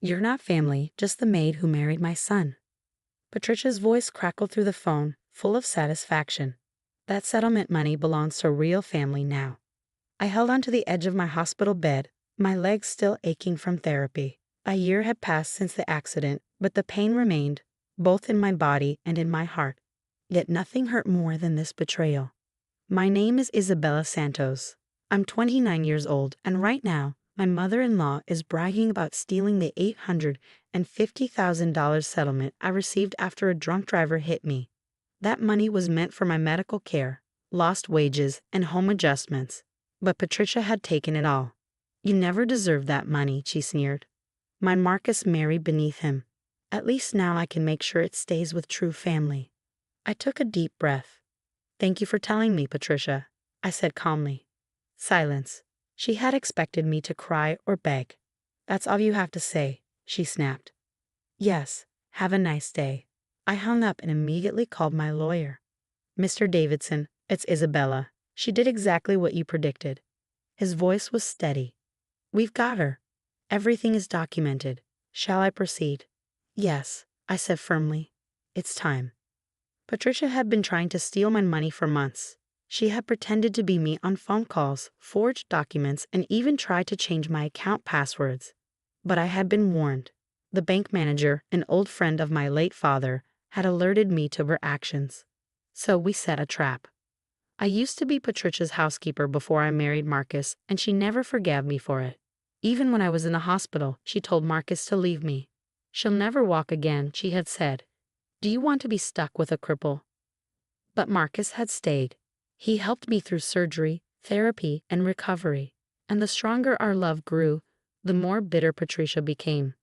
You're not family, just the maid who married my son. Patricia's voice crackled through the phone, full of satisfaction. That settlement money belongs to a real family now. I held onto the edge of my hospital bed, my legs still aching from therapy. A year had passed since the accident, but the pain remained, both in my body and in my heart. Yet nothing hurt more than this betrayal. My name is Isabella Santos. I'm 29 years old, and right now, my mother-in-law is bragging about stealing the $850,000 settlement I received after a drunk driver hit me. That money was meant for my medical care, lost wages, and home adjustments. But Patricia had taken it all. You never deserved that money, she sneered. My Marcus married beneath him. At least now I can make sure it stays with true family. I took a deep breath. Thank you for telling me, Patricia, I said calmly. Silence. She had expected me to cry or beg. That's all you have to say, she snapped. Yes, have a nice day. I hung up and immediately called my lawyer. Mr. Davidson, it's Isabella. She did exactly what you predicted. His voice was steady. We've got her. Everything is documented. Shall I proceed? Yes, I said firmly. It's time. Patricia had been trying to steal my money for months. She had pretended to be me on phone calls, forged documents, and even tried to change my account passwords. But I had been warned. The bank manager, an old friend of my late father, had alerted me to her actions. So we set a trap. I used to be Patricia's housekeeper before I married Marcus, and she never forgave me for it. Even when I was in the hospital, she told Marcus to leave me. She'll never walk again, she had said. Do you want to be stuck with a cripple? But Marcus had stayed. He helped me through surgery, therapy, and recovery. And the stronger our love grew, the more bitter Patricia became.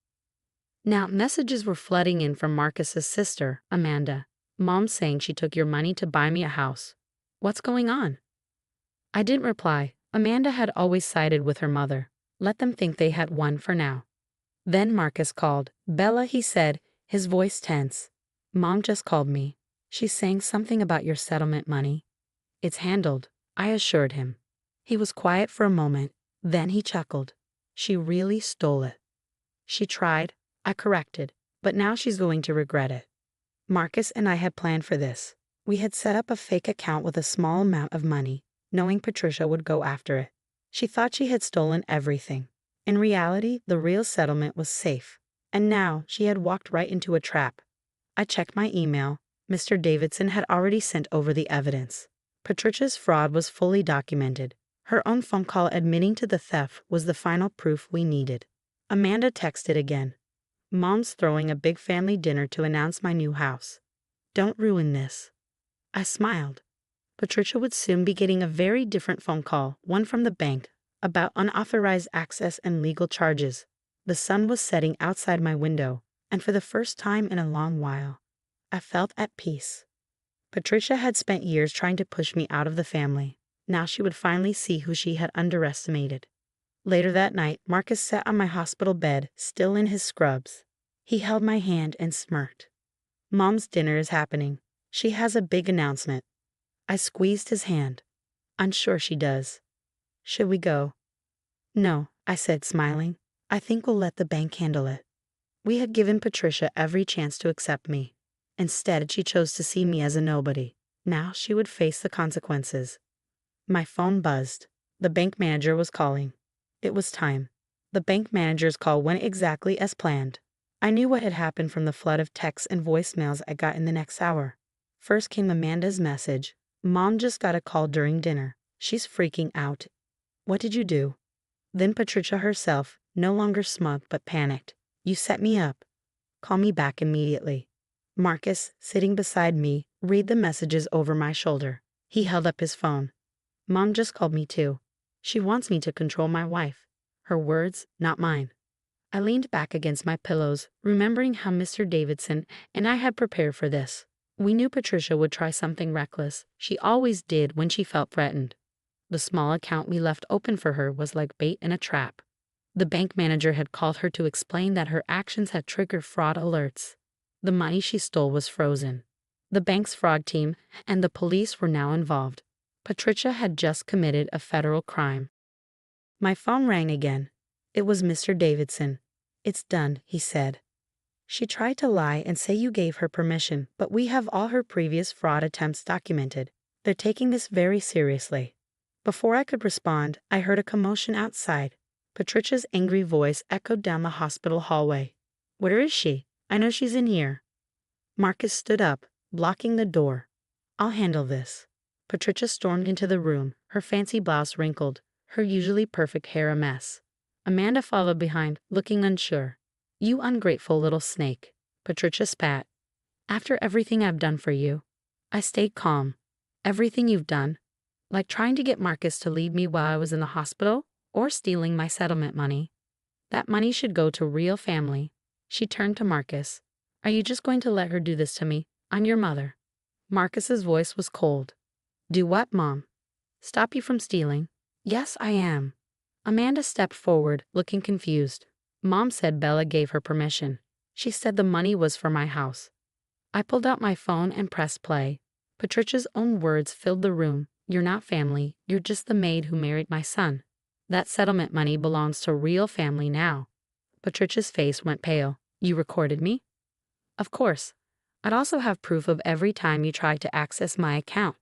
Now, messages were flooding in from Marcus's sister, Amanda. Mom saying she took your money to buy me a house. What's going on? I didn't reply. Amanda had always sided with her mother. Let them think they had won for now. Then Marcus called. Bella, he said, his voice tense. Mom just called me. She's saying something about your settlement money. It's handled, I assured him. He was quiet for a moment, then he chuckled. She really stole it. She tried, I corrected, but now she's going to regret it. Marcus and I had planned for this. We had set up a fake account with a small amount of money, knowing Patricia would go after it. She thought she had stolen everything. In reality, the real settlement was safe. And now she had walked right into a trap. I checked my email. Mr. Davidson had already sent over the evidence. Patricia's fraud was fully documented. Her own phone call admitting to the theft was the final proof we needed. Amanda texted again. Mom's throwing a big family dinner to announce my new house. Don't ruin this. I smiled. Patricia would soon be getting a very different phone call, one from the bank, about unauthorized access and legal charges. The sun was setting outside my window, and for the first time in a long while, I felt at peace. Patricia had spent years trying to push me out of the family. Now she would finally see who she had underestimated. Later that night, Marcus sat on my hospital bed, still in his scrubs. He held my hand and smirked. Mom's dinner is happening. She has a big announcement. I squeezed his hand. I'm sure she does. Should we go? No, I said, smiling. I think we'll let the bank handle it. We had given Patricia every chance to accept me. Instead, she chose to see me as a nobody. Now she would face the consequences. My phone buzzed. The bank manager was calling. It was time. The bank manager's call went exactly as planned. I knew what had happened from the flood of texts and voicemails I got in the next hour. First came Amanda's message. Mom just got a call during dinner. She's freaking out. What did you do? Then Patricia herself, no longer smug but panicked. You set me up. Call me back immediately. Marcus, sitting beside me, read the messages over my shoulder. He held up his phone. Mom just called me too. She wants me to control my wife. Her words, not mine. I leaned back against my pillows, remembering how Mr. Davidson and I had prepared for this. We knew Patricia would try something reckless. She always did when she felt threatened. The small account we left open for her was like bait in a trap. The bank manager had called her to explain that her actions had triggered fraud alerts. The money she stole was frozen. The bank's fraud team and the police were now involved. Patricia had just committed a federal crime. My phone rang again. It was Mr. Davidson. It's done, he said. She tried to lie and say you gave her permission, but we have all her previous fraud attempts documented. They're taking this very seriously. Before I could respond, I heard a commotion outside. Patricia's angry voice echoed down the hospital hallway. Where is she? I know she's in here. Marcus stood up, blocking the door. I'll handle this. Patricia stormed into the room, her fancy blouse wrinkled, her usually perfect hair a mess. Amanda followed behind, looking unsure. You ungrateful little snake, Patricia spat. After everything I've done for you. I stayed calm. Everything you've done. Like trying to get Marcus to leave me while I was in the hospital, or stealing my settlement money. That money should go to real family. She turned to Marcus. Are you just going to let her do this to me? I'm your mother. Marcus's voice was cold. Do what, Mom? Stop you from stealing? Yes, I am. Amanda stepped forward, looking confused. Mom said Bella gave her permission. She said the money was for my house. I pulled out my phone and pressed play. Patricia's own words filled the room. You're not family, you're just the maid who married my son. That settlement money belongs to real family now. Patricia's face went pale. You recorded me? Of course. I'd also have proof of every time you tried to access my account.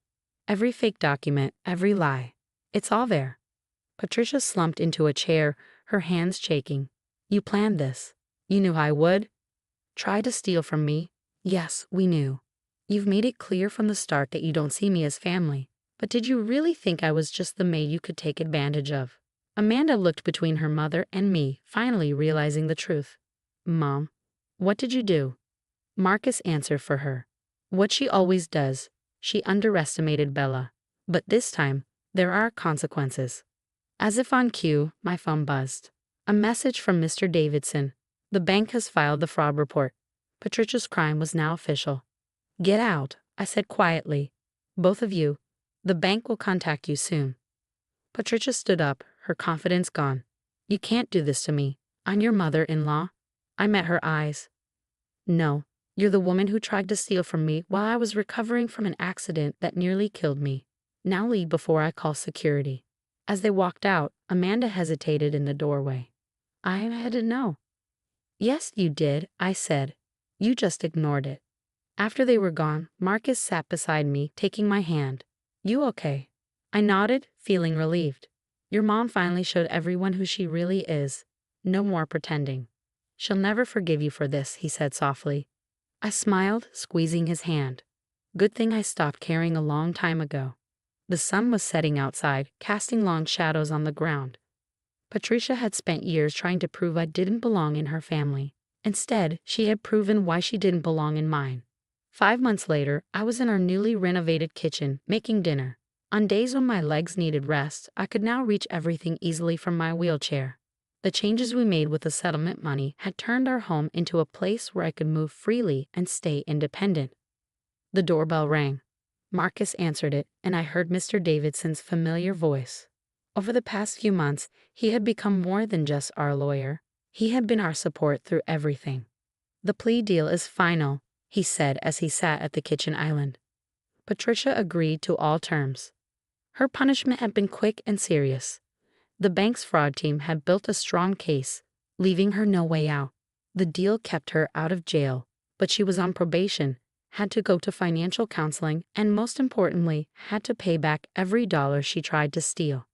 Every fake document, every lie. It's all there. Patricia slumped into a chair, her hands shaking. You planned this. You knew I would. Try to steal from me. Yes, we knew. You've made it clear from the start that you don't see me as family. But did you really think I was just the maid you could take advantage of? Amanda looked between her mother and me, finally realizing the truth. Mom, what did you do? Marcus answered for her. What she always does. She underestimated Bella. But this time, there are consequences. As if on cue, my phone buzzed. A message from Mr. Davidson. The bank has filed the fraud report. Patricia's crime was now official. Get out, I said quietly. Both of you. The bank will contact you soon. Patricia stood up, her confidence gone. You can't do this to me. I'm your mother-in-law. I met her eyes. No, you're the woman who tried to steal from me while I was recovering from an accident that nearly killed me. Now leave before I call security. As they walked out, Amanda hesitated in the doorway. I had to know. Yes, you did, I said. You just ignored it. After they were gone, Marcus sat beside me, taking my hand. You okay? I nodded, feeling relieved. Your mom finally showed everyone who she really is. No more pretending. She'll never forgive you for this, he said softly. I smiled, squeezing his hand. Good thing I stopped caring a long time ago. The sun was setting outside, casting long shadows on the ground. Patricia had spent years trying to prove I didn't belong in her family. Instead, she had proven why she didn't belong in mine. 5 months later, I was in our newly renovated kitchen, making dinner. On days when my legs needed rest, I could now reach everything easily from my wheelchair. The changes we made with the settlement money had turned our home into a place where I could move freely and stay independent. The doorbell rang. Marcus answered it, and I heard Mr. Davidson's familiar voice. Over the past few months, he had become more than just our lawyer. He had been our support through everything. The plea deal is final, he said as he sat at the kitchen island. Patricia agreed to all terms. Her punishment had been quick and serious. The bank's fraud team had built a strong case, leaving her no way out. The deal kept her out of jail, but she was on probation, had to go to financial counseling, and most importantly, had to pay back every dollar she tried to steal.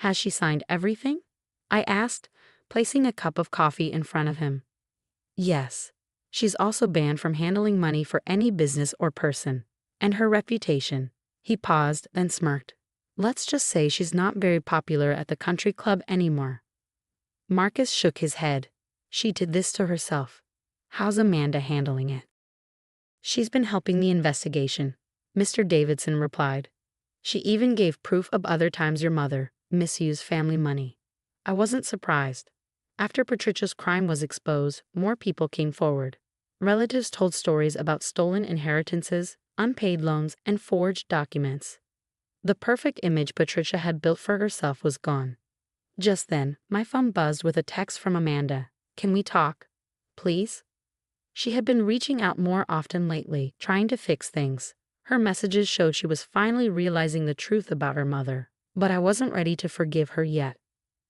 Has she signed everything? I asked, placing a cup of coffee in front of him. Yes. She's also banned from handling money for any business or person. And her reputation. He paused, then smirked. Let's just say she's not very popular at the country club anymore. Marcus shook his head. She did this to herself. How's Amanda handling it? She's been helping the investigation, Mr. Davidson replied. She even gave proof of other times your mother misused family money. I wasn't surprised. After Patricia's crime was exposed, more people came forward. Relatives told stories about stolen inheritances, unpaid loans, and forged documents. The perfect image Patricia had built for herself was gone. Just then, my phone buzzed with a text from Amanda. Can we talk? Please? She had been reaching out more often lately, trying to fix things. Her messages showed she was finally realizing the truth about her mother, but I wasn't ready to forgive her yet.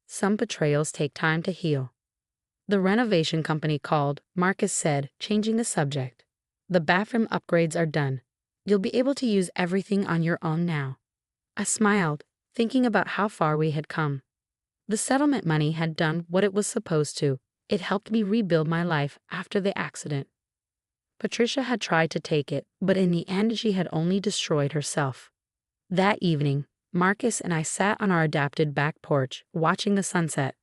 Some betrayals take time to heal. The renovation company called, Marcus said, changing the subject. The bathroom upgrades are done. You'll be able to use everything on your own now. I smiled, thinking about how far we had come. The settlement money had done what it was supposed to. It helped me rebuild my life after the accident. Patricia had tried to take it, but in the end she had only destroyed herself. That evening, Marcus and I sat on our adapted back porch, watching the sunset.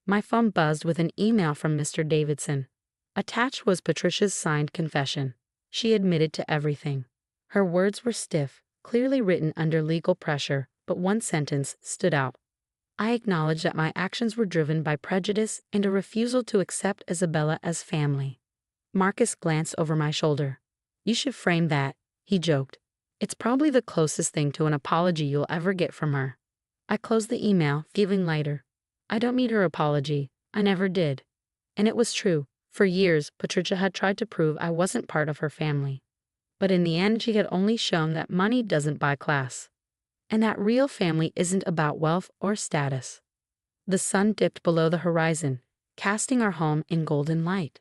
My phone buzzed with an email from Mr. Davidson. Attached was Patricia's signed confession. She admitted to everything. Her words were stiff, clearly written under legal pressure, but one sentence stood out. I acknowledged that my actions were driven by prejudice and a refusal to accept Isabella as family. Marcus glanced over my shoulder. You should frame that, he joked. It's probably the closest thing to an apology you'll ever get from her. I closed the email, feeling lighter. I don't need her apology. I never did. And it was true. For years, Patricia had tried to prove I wasn't part of her family. But in the end, she had only shown that money doesn't buy class. And that real family isn't about wealth or status. The sun dipped below the horizon, casting our home in golden light.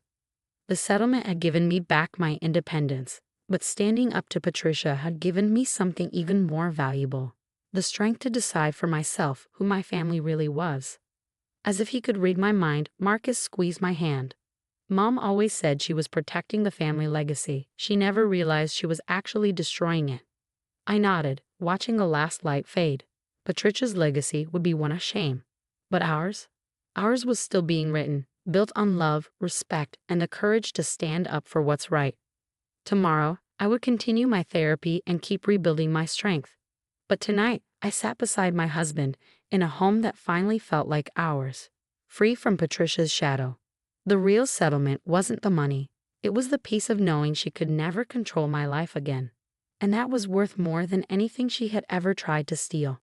The settlement had given me back my independence, but standing up to Patricia had given me something even more valuable, the strength to decide for myself who my family really was. As if he could read my mind, Marcus squeezed my hand. Mom always said she was protecting the family legacy. She never realized she was actually destroying it. I nodded, watching the last light fade. Patricia's legacy would be one of shame. But ours? Ours was still being written, built on love, respect, and the courage to stand up for what's right. Tomorrow, I would continue my therapy and keep rebuilding my strength. But tonight, I sat beside my husband in a home that finally felt like ours, free from Patricia's shadow. The real settlement wasn't the money. It was the peace of knowing she could never control my life again. And that was worth more than anything she had ever tried to steal.